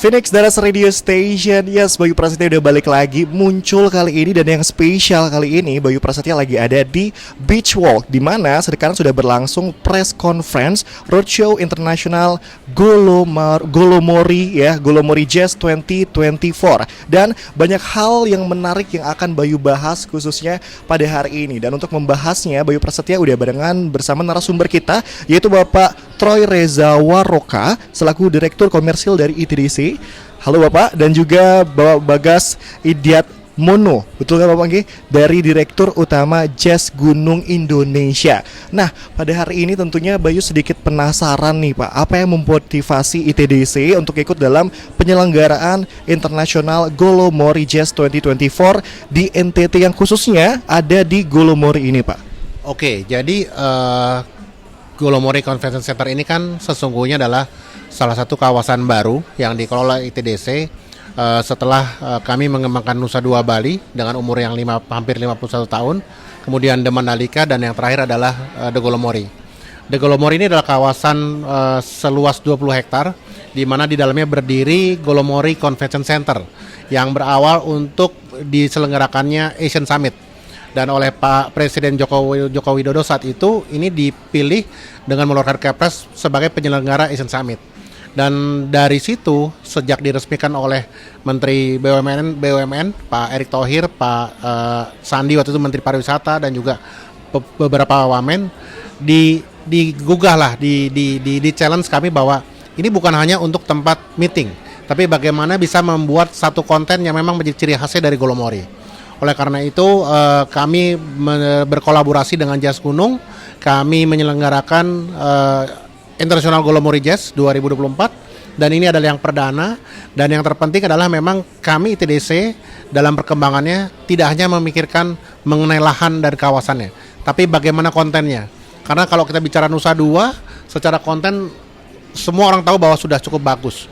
Phoenix Dallas Radio Station. Yes, Bayu Prasetya udah balik lagi, muncul kali ini, dan yang spesial kali ini Bayu Prasetya lagi ada di Beach Walk, di mana sekarang sudah berlangsung press conference Roadshow International Golomori Jazz 2024, dan banyak hal yang menarik yang akan Bayu bahas khususnya pada hari ini. Dan untuk membahasnya, Bayu Prasetya udah barengan bersama narasumber kita, yaitu Bapak Troy Reza Waroka selaku Direktur Komersil dari ITDC. Halo Bapak, dan juga Bapak Bagas Idiat Mono, betul nggak Bapak Nggih? Dari Direktur Utama Jazz Gunung Indonesia. Nah, pada hari ini tentunya Bayu sedikit penasaran nih Pak, apa yang memotivasi ITDC untuk ikut dalam penyelenggaraan International Golomori Jazz 2024 di NTT, yang khususnya ada di Golomori ini Pak? Oke, jadi Golomori Convention Center ini kan sesungguhnya adalah salah satu kawasan baru yang dikelola ITDC setelah kami mengembangkan Nusa Dua Bali dengan umur yang hampir 51 tahun, kemudian The Mandalika, dan yang terakhir adalah The Golomori. The Golomori ini adalah kawasan seluas 20 hektar di mana di dalamnya berdiri Golomori Convention Center yang berawal untuk diselenggarakannya Asian Summit. Dan oleh Pak Presiden Joko Widodo saat itu ini dipilih dengan mengeluarkan Kepres sebagai penyelenggara Asian Summit. Dan dari situ sejak diresmikan oleh Menteri BUMN Pak Erick Thohir, Pak Sandi waktu itu Menteri Pariwisata, dan juga beberapa wamen, digugah lah, di challenge kami bahwa ini bukan hanya untuk tempat meeting, tapi bagaimana bisa membuat satu konten yang memang menjadi ciri khasnya dari Golomori. Oleh karena itu kami berkolaborasi dengan Jazz Gunung, kami menyelenggarakan International Golomori Jazz 2024, dan ini adalah yang perdana. Dan yang terpenting adalah memang kami ITDC dalam perkembangannya tidak hanya memikirkan mengenai lahan dan kawasannya, tapi bagaimana kontennya. Karena kalau kita bicara Nusa Dua, secara konten semua orang tahu bahwa sudah cukup bagus,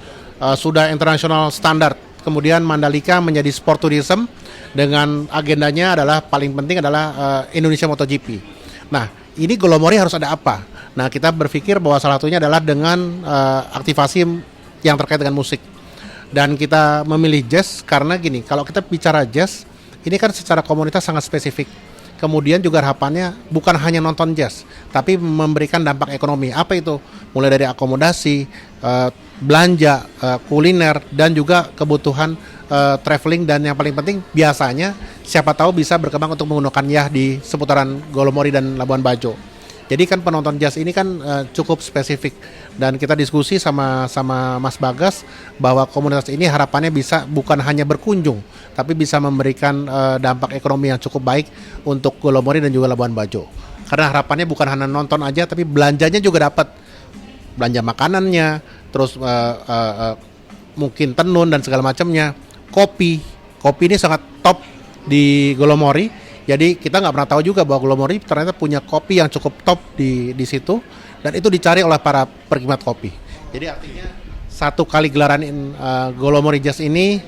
sudah internasional standar. Kemudian Mandalika menjadi sport tourism dengan agendanya adalah paling penting adalah Indonesia MotoGP. Nah, ini Golomori harus ada apa? Nah, kita berpikir bahwa salah satunya adalah dengan aktivasi yang terkait dengan musik. Dan kita memilih jazz karena gini, kalau kita bicara jazz, ini kan secara komunitas sangat spesifik. Kemudian juga harapannya bukan hanya nonton jazz, tapi memberikan dampak ekonomi. Apa itu? Mulai dari akomodasi, belanja, kuliner, dan juga kebutuhan traveling, dan yang paling penting biasanya siapa tahu bisa berkembang untuk menggunakan yah di seputaran Golomori dan Labuan Bajo. Jadi kan penonton jazz ini kan cukup spesifik, dan kita diskusi sama Mas Bagas bahwa komunitas ini harapannya bisa bukan hanya berkunjung, tapi bisa memberikan dampak ekonomi yang cukup baik untuk Golomori dan juga Labuan Bajo. Karena harapannya bukan hanya nonton aja, tapi belanjanya juga dapat, belanja makanannya, terus mungkin tenun dan segala macamnya. Kopi ini sangat top di Golomori. Jadi kita nggak pernah tahu juga bahwa Golomori ternyata punya kopi yang cukup top di situ, dan itu dicari oleh para penikmat kopi. Jadi artinya satu kali gelaran Golomori Jazz ini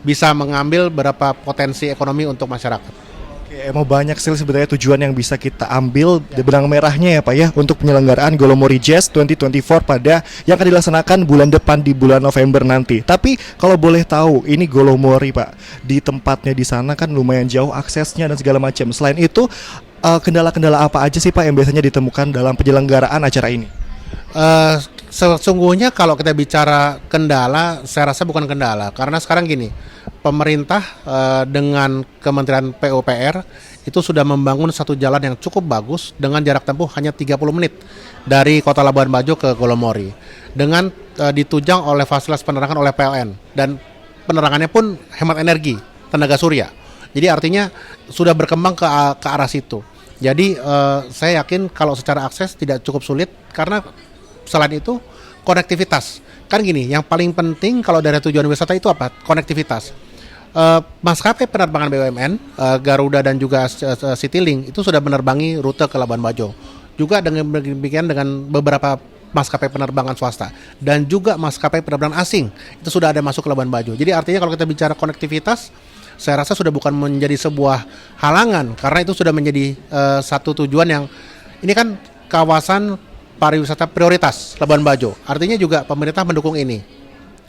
bisa mengambil berapa potensi ekonomi untuk masyarakat. Oke, emang banyak sih sebenarnya tujuan yang bisa kita ambil di benang merahnya ya Pak ya, untuk penyelenggaraan Golomori Jazz 2024 pada yang akan dilaksanakan bulan depan di bulan November nanti. Tapi kalau boleh tahu, ini Golomori Pak, di tempatnya di sana kan lumayan jauh aksesnya dan segala macam. Selain itu kendala-kendala apa aja sih Pak yang biasanya ditemukan dalam penyelenggaraan acara ini? Sesungguhnya kalau kita bicara kendala, saya rasa bukan kendala, karena sekarang gini, pemerintah dengan Kementerian PUPR itu sudah membangun satu jalan yang cukup bagus dengan jarak tempuh hanya 30 menit dari Kota Labuan Bajo ke Golomori, dengan ditunjang oleh fasilitas penerangan oleh PLN, dan penerangannya pun hemat energi, tenaga surya. Jadi artinya sudah berkembang ke arah situ. Jadi saya yakin kalau secara akses tidak cukup sulit, karena selain itu konektivitas. Kan gini, yang paling penting kalau dari tujuan wisata itu apa? Konektivitas. Maskapai penerbangan BUMN, Garuda dan juga Citylink itu sudah menerbangi rute ke Labuan Bajo. Juga dengan demikian dengan beberapa maskapai penerbangan swasta dan juga maskapai penerbangan asing itu sudah ada masuk ke Labuan Bajo. Jadi artinya kalau kita bicara konektivitas, saya rasa sudah bukan menjadi sebuah halangan, karena itu sudah menjadi satu tujuan yang ini kan kawasan pariwisata prioritas Labuan Bajo. Artinya juga pemerintah mendukung ini.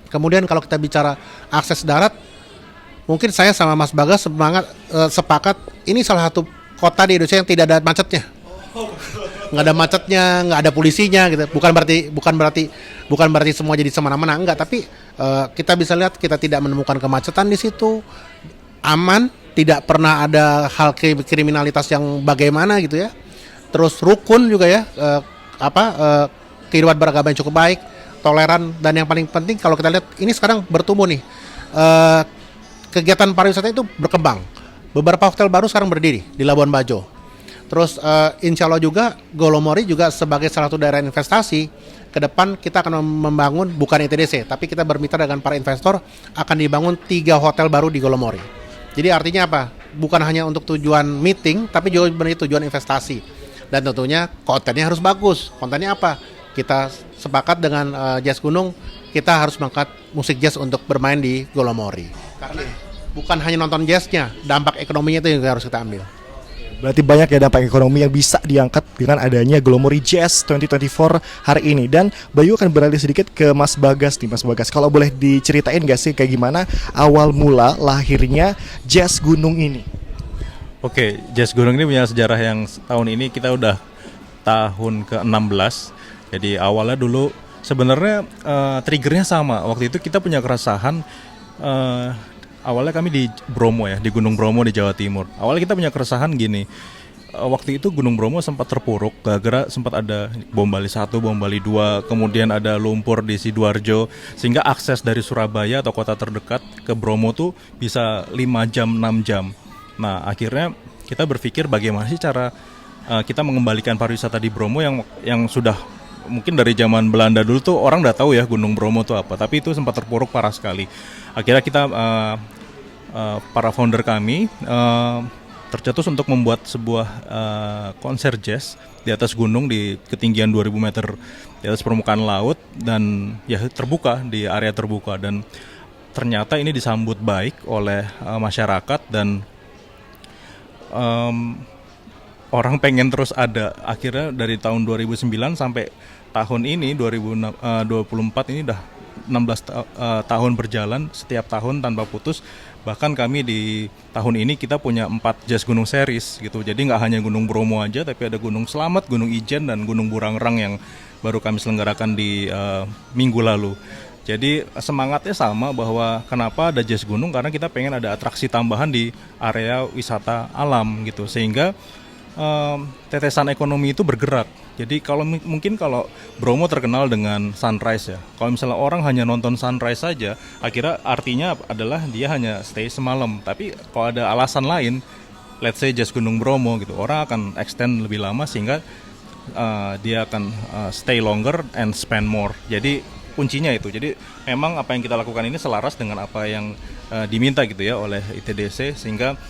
Kemudian kalau kita bicara akses darat, mungkin saya sama Mas Bagas sepakat ini salah satu kota di Indonesia yang tidak ada macetnya. Nggak ada macetnya, nggak ada polisinya gitu. Bukan berarti semua jadi semena-mena, enggak. Tapi kita bisa lihat kita tidak menemukan kemacetan di situ, aman, tidak pernah ada hal kriminalitas yang bagaimana gitu ya. Terus rukun juga ya, kehidupan beragama yang cukup baik, toleran, dan yang paling penting kalau kita lihat ini sekarang bertumbuh nih. Kegiatan pariwisata itu berkembang. Beberapa hotel baru sekarang berdiri di Labuan Bajo. Terus insya Allah juga Golomori juga sebagai salah satu daerah investasi, ke depan kita akan membangun bukan ITDC, tapi kita bermitra dengan para investor akan dibangun 3 hotel baru di Golomori. Jadi artinya apa? Bukan hanya untuk tujuan meeting, tapi juga tujuan investasi. Dan tentunya kontennya harus bagus. Kontennya apa? Kita sepakat dengan Jazz Gunung, kita harus mengangkat musik jazz untuk bermain di Golomori. Karena bukan hanya nonton jazznya, dampak ekonominya itu yang harus kita ambil. Berarti banyak ya dampak ekonomi yang bisa diangkat dengan adanya Golomori Jazz 2024 hari ini. Dan Bayu akan beralih sedikit ke Mas Bagas nih. Mas Bagas, kalau boleh diceritain gak sih kayak gimana awal mula lahirnya Jazz Gunung ini? Oke, Jazz Gunung ini punya sejarah yang tahun ini kita udah tahun ke-16. Jadi awalnya dulu sebenarnya triggernya sama. Waktu itu kita punya keresahan, awalnya kami di Bromo ya, di Gunung Bromo di Jawa Timur. Awalnya kita punya keresahan gini, waktu itu Gunung Bromo sempat terpuruk, gara-gara sempat ada bom Bali 1, bom Bali 2, kemudian ada lumpur di Sidoarjo, sehingga akses dari Surabaya atau kota terdekat ke Bromo tuh bisa 5 jam, 6 jam. Nah akhirnya kita berpikir bagaimana sih cara kita mengembalikan pariwisata di Bromo yang sudah mungkin dari zaman Belanda dulu tuh orang udah tahu ya Gunung Bromo tuh apa, tapi itu sempat terpuruk parah sekali. Akhirnya kita para founder kami tercetus untuk membuat sebuah konser jazz di atas gunung di ketinggian 2000 meter di atas permukaan laut, dan ya terbuka, di area terbuka, dan ternyata ini disambut baik oleh masyarakat, dan orang pengen terus ada. Akhirnya dari tahun 2009 sampai tahun ini 2024 ini udah 16 tahun berjalan, setiap tahun tanpa putus. Bahkan kami di tahun ini kita punya 4 Jazz Gunung Series gitu. Jadi nggak hanya Gunung Bromo aja, tapi ada Gunung Slamet, Gunung Ijen, dan Gunung Burangrang yang baru kami selenggarakan di minggu lalu. Jadi semangatnya sama, bahwa kenapa ada Jazz Gunung, karena kita pengen ada atraksi tambahan di area wisata alam gitu, sehingga tetesan ekonomi itu bergerak. Jadi mungkin kalau Bromo terkenal dengan sunrise ya. Kalau misalnya orang hanya nonton sunrise saja, akhirnya artinya adalah dia hanya stay semalam. Tapi kalau ada alasan lain, let's say Jazz Gunung Bromo gitu, orang akan extend lebih lama, sehingga dia akan stay longer and spend more. Jadi kuncinya itu. Jadi memang apa yang kita lakukan ini selaras dengan apa yang diminta gitu ya oleh ITDC, sehingga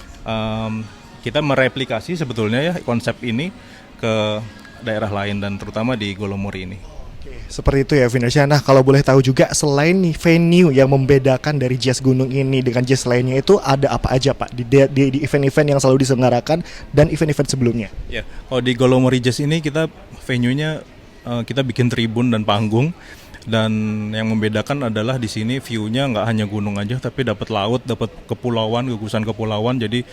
kita mereplikasi sebetulnya ya konsep ini ke daerah lain, dan terutama di Golomori ini. Seperti itu ya Vinasya. Nah kalau boleh tahu juga, selain nih venue yang membedakan dari Jazz Gunung ini dengan jazz lainnya, itu ada apa aja Pak di event-event yang selalu diselenggarakan dan event-event sebelumnya? Ya, kalau di Golomori Jazz ini kita venue-nya kita bikin tribun dan panggung. Dan yang membedakan adalah di sini view-nya nggak hanya gunung aja, tapi dapat laut, dapat kepulauan, gugusan kepulauan. Jadi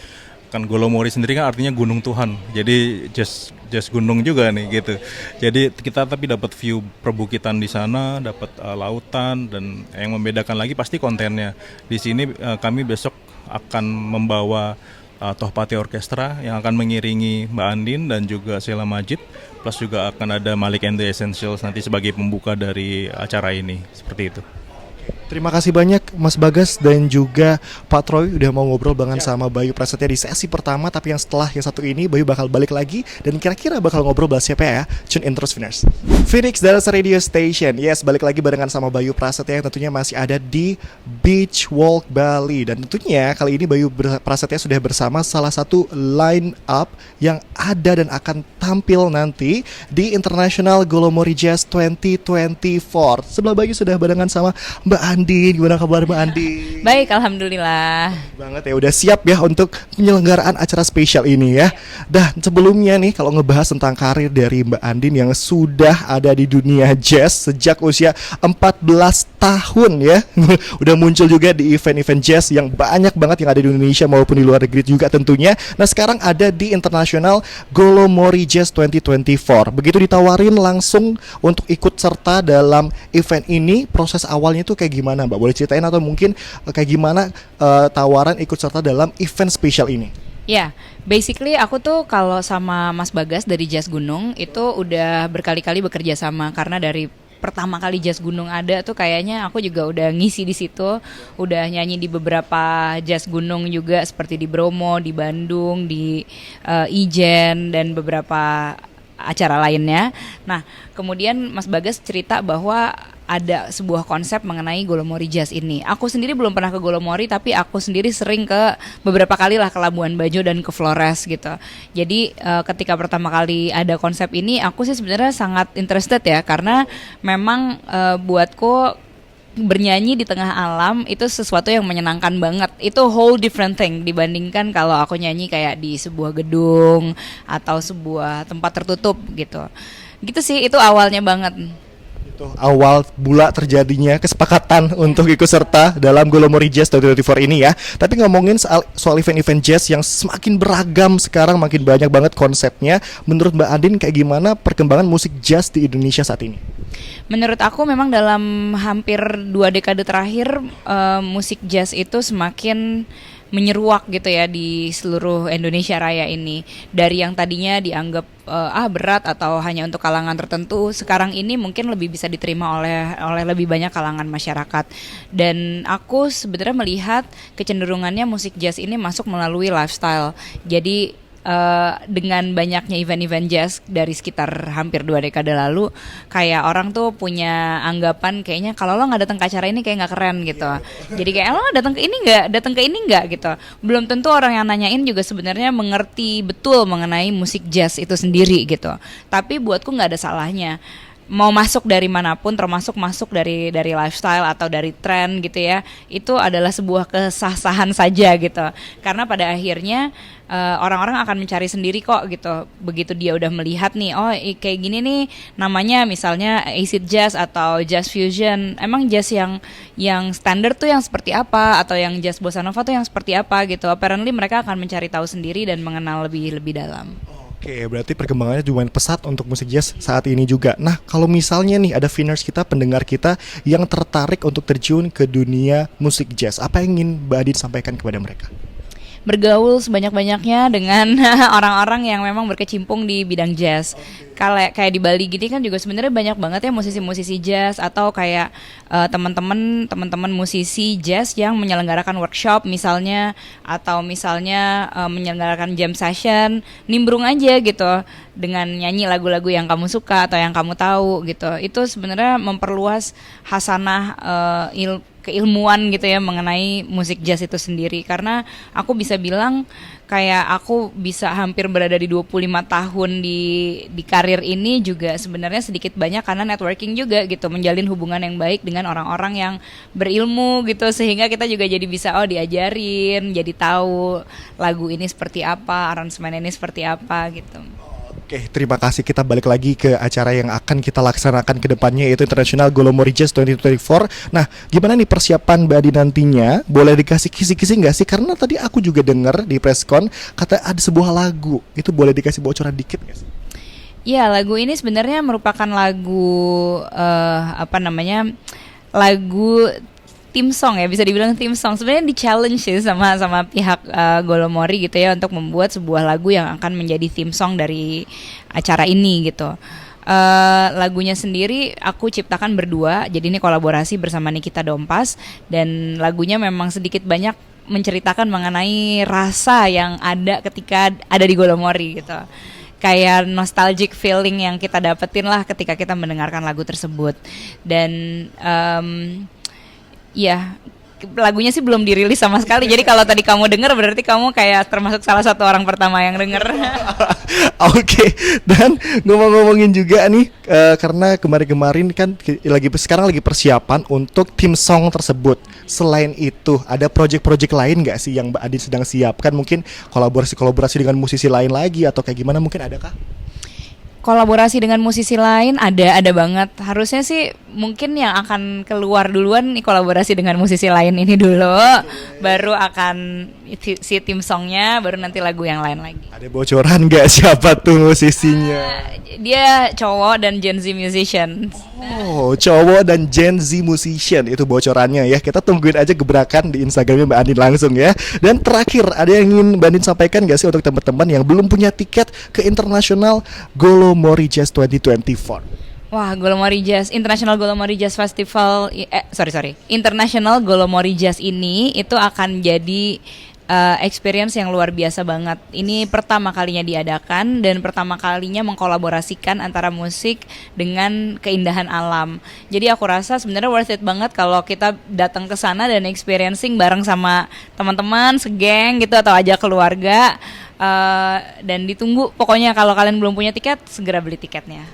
kan Golomori sendiri kan artinya gunung Tuhan. Jadi jazz gunung juga nih gitu. Jadi kita tapi dapat view perbukitan di sana, dapat lautan, dan yang membedakan lagi pasti kontennya. Di sini kami besok akan membawa Tohpati Orkestra yang akan mengiringi Mbak Andin dan juga Sheila Majid, plus juga akan ada Malik and the Essentials nanti sebagai pembuka dari acara ini, seperti itu. Terima kasih banyak Mas Bagas dan juga Pak Troy udah mau ngobrol banget sama Bayu Prasetya di sesi pertama. Tapi yang setelah yang satu ini Bayu bakal balik lagi, dan kira-kira bakal ngobrol bahas siapa ya? Tune in terus Viners. Phoenix Dallas Radio Station. Yes, balik lagi barengan sama Bayu Prasetya yang tentunya masih ada di Beach Walk Bali. Dan tentunya kali ini Bayu Prasetya sudah bersama salah satu line up yang ada dan akan tampil nanti di International Golomori Jazz 2024. Sebelah Bayu sudah barengan sama Mbak Andin. Gimana kabar Mbak Andin? Baik, alhamdulillah. Banget ya, udah siap ya untuk penyelenggaraan acara spesial ini ya. Dah sebelumnya nih kalau ngebahas tentang karir dari Mbak Andin yang sudah ada di dunia jazz sejak usia 14 tahun ya. Udah muncul juga di event-event jazz yang banyak banget yang ada di Indonesia maupun di luar negeri juga tentunya. Nah sekarang ada di International Golomori Jazz 2024. Begitu ditawarin langsung untuk ikut serta dalam event ini, proses awalnya tuh kayak gimana Mbak? Boleh ceritain atau mungkin kayak gimana tawaran ikut serta dalam event spesial ini? Ya, basically aku tuh kalau sama Mas Bagas dari Jazz Gunung itu udah berkali-kali bekerja sama, karena dari pertama kali Jazz Gunung ada tuh kayaknya aku juga udah ngisi di situ, udah nyanyi di beberapa Jazz Gunung juga seperti di Bromo, di Bandung, di Ijen dan beberapa acara lainnya. Nah, kemudian Mas Bagas cerita bahwa ada sebuah konsep mengenai Golomori Jazz ini. Aku sendiri belum pernah ke Golomori, tapi aku sendiri sering ke beberapa kali lah ke Labuan Bajo dan ke Flores gitu. Jadi ketika pertama kali ada konsep ini, aku sih sebenarnya sangat interested ya, karena memang buatku bernyanyi di tengah alam itu sesuatu yang menyenangkan banget. Itu whole different thing dibandingkan kalau aku nyanyi kayak di sebuah gedung atau sebuah tempat tertutup gitu. Gitu sih, itu awalnya banget. Itu awal bula terjadinya kesepakatan untuk ikut serta dalam Golomori Jazz 2024 ini ya. Tapi ngomongin soal event-event jazz yang semakin beragam sekarang, makin banyak banget konsepnya. Menurut Mbak Andin kayak gimana perkembangan musik jazz di Indonesia saat ini? Menurut aku memang dalam hampir 2 dekade terakhir musik jazz itu semakin menyeruak gitu ya di seluruh Indonesia Raya ini. Dari yang tadinya dianggap berat atau hanya untuk kalangan tertentu, sekarang ini mungkin lebih bisa diterima oleh lebih banyak kalangan masyarakat. Dan aku sebenarnya melihat kecenderungannya musik jazz ini masuk melalui lifestyle. Jadi dengan banyaknya event-event jazz dari sekitar hampir 2 dekade lalu, kayak orang tuh punya anggapan kayaknya kalau lo nggak datang ke acara ini kayak nggak keren gitu. Jadi kayak lo datang ke ini nggak gitu. Belum tentu orang yang nanyain juga sebenarnya mengerti betul mengenai musik jazz itu sendiri gitu. Tapi buatku nggak ada salahnya. Mau masuk dari manapun, termasuk masuk dari lifestyle atau dari tren gitu ya, itu adalah sebuah kesah-sahan saja gitu. Karena pada akhirnya orang-orang akan mencari sendiri kok gitu. Begitu dia udah melihat nih, oh kayak gini nih namanya misalnya acid jazz atau jazz fusion. Emang jazz yang standar tuh yang seperti apa, atau yang jazz bossa nova tuh yang seperti apa gitu. Apparently mereka akan mencari tahu sendiri dan mengenal lebih dalam. Oke, berarti perkembangannya lumayan pesat untuk musik jazz saat ini juga. Nah, kalau misalnya nih ada viewers kita, pendengar kita yang tertarik untuk terjun ke dunia musik jazz, apa yang ingin Mbak Adin sampaikan kepada mereka? Bergaul sebanyak-banyaknya dengan orang-orang yang memang berkecimpung di bidang jazz. Kayak di Bali gini kan juga sebenarnya banyak banget ya musisi-musisi jazz, atau kayak teman-teman musisi jazz yang menyelenggarakan workshop misalnya, atau misalnya menyelenggarakan jam session. Nimbrung aja gitu dengan nyanyi lagu-lagu yang kamu suka atau yang kamu tahu gitu. Itu sebenarnya memperluas hasanah keilmuan gitu ya mengenai musik jazz itu sendiri. Karena aku bisa bilang kayak aku bisa hampir berada di 25 tahun di karir ini juga sebenarnya sedikit banyak karena networking juga gitu, menjalin hubungan yang baik dengan orang-orang yang berilmu gitu, sehingga kita juga jadi bisa diajarin, jadi tahu lagu ini seperti apa, aransemen ini seperti apa gitu. Oke, terima kasih. Kita balik lagi ke acara yang akan kita laksanakan ke depannya, yaitu International Golomori Jazz 2024. Nah, gimana nih persiapan Mbak Adi nantinya? Boleh dikasih kisi-kisi nggak sih? Karena tadi aku juga dengar di preskon kata ada sebuah lagu. Itu boleh dikasih bocoran dikit nggak sih? Ya, lagu ini sebenarnya merupakan lagu lagu theme song ya, bisa dibilang theme song. Sebenarnya di challenge sih sama pihak Golomori gitu ya, untuk membuat sebuah lagu yang akan menjadi theme song dari acara ini gitu. Lagunya sendiri aku ciptakan berdua, jadi ini kolaborasi bersama Nikita Dompas, dan lagunya memang sedikit banyak menceritakan mengenai rasa yang ada ketika ada di Golomori gitu. Kayak nostalgic feeling yang kita dapetin lah ketika kita mendengarkan lagu tersebut. Dan ya, lagunya sih belum dirilis sama sekali. Jadi kalau tadi kamu denger berarti kamu kayak termasuk salah satu orang pertama yang denger. Oke, dan ngomong-ngomongin juga nih, karena kemarin-kemarin kan sekarang lagi persiapan untuk tim song tersebut. Selain itu, ada project-project lain nggak sih yang Mbak Andin sedang siapkan? Mungkin kolaborasi dengan musisi lain lagi atau kayak gimana? Mungkin adakah? Kolaborasi dengan musisi lain ada banget. Harusnya sih mungkin yang akan keluar duluan nih kolaborasi dengan musisi lain ini dulu, baru akan si tim songnya, baru nanti lagu yang lain lagi. Ada bocoran nggak siapa tuh musisinya? Dia cowok dan Gen Z musician. Oh, cowok dan Gen Z musician, itu bocorannya ya. Kita tungguin aja gebrakan di Instagramnya Mbak Andin langsung ya. Dan terakhir, ada yang ingin Mbak Andin sampaikan nggak sih untuk teman-teman yang belum punya tiket ke International Golomori Jazz 2024? Wah, Golomori Jazz, International Golomori Jazz Festival, International Golomori Jazz ini itu akan jadi experience yang luar biasa banget. Ini pertama kalinya diadakan dan pertama kalinya mengkolaborasikan antara musik dengan keindahan alam. Jadi aku rasa sebenarnya worth it banget kalau kita datang ke sana dan experiencing bareng sama teman-teman, segeng gitu atau ajak keluarga. Dan ditunggu, pokoknya kalau kalian belum punya tiket, segera beli tiketnya.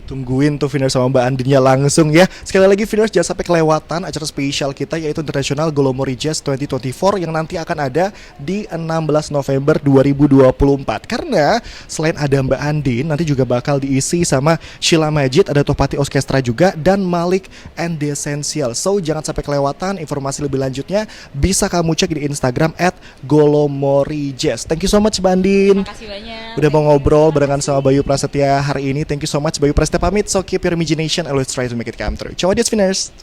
Tungguin tuh Viners sama Mbak Andinnya langsung ya. Sekali lagi Viners, jangan sampai kelewatan acara spesial kita, yaitu International Golomori Jazz 2024 yang nanti akan ada di 16 November 2024. Karena selain ada Mbak Andin, nanti juga bakal diisi sama Sheila Majid, ada Topati Orkestra juga, dan Malik and The Essential. So jangan sampai kelewatan. Informasi lebih lanjutnya bisa kamu cek di Instagram @GolomoriJazz. Thank you so much Mbak Andin. Terima kasih banyak. Udah mau ngobrol barengan sama Bayu Prasetya hari ini. Thank you so much Bayu Prasetya pamit. So keep your imagination, always try to make it come true. Ciao Desviners.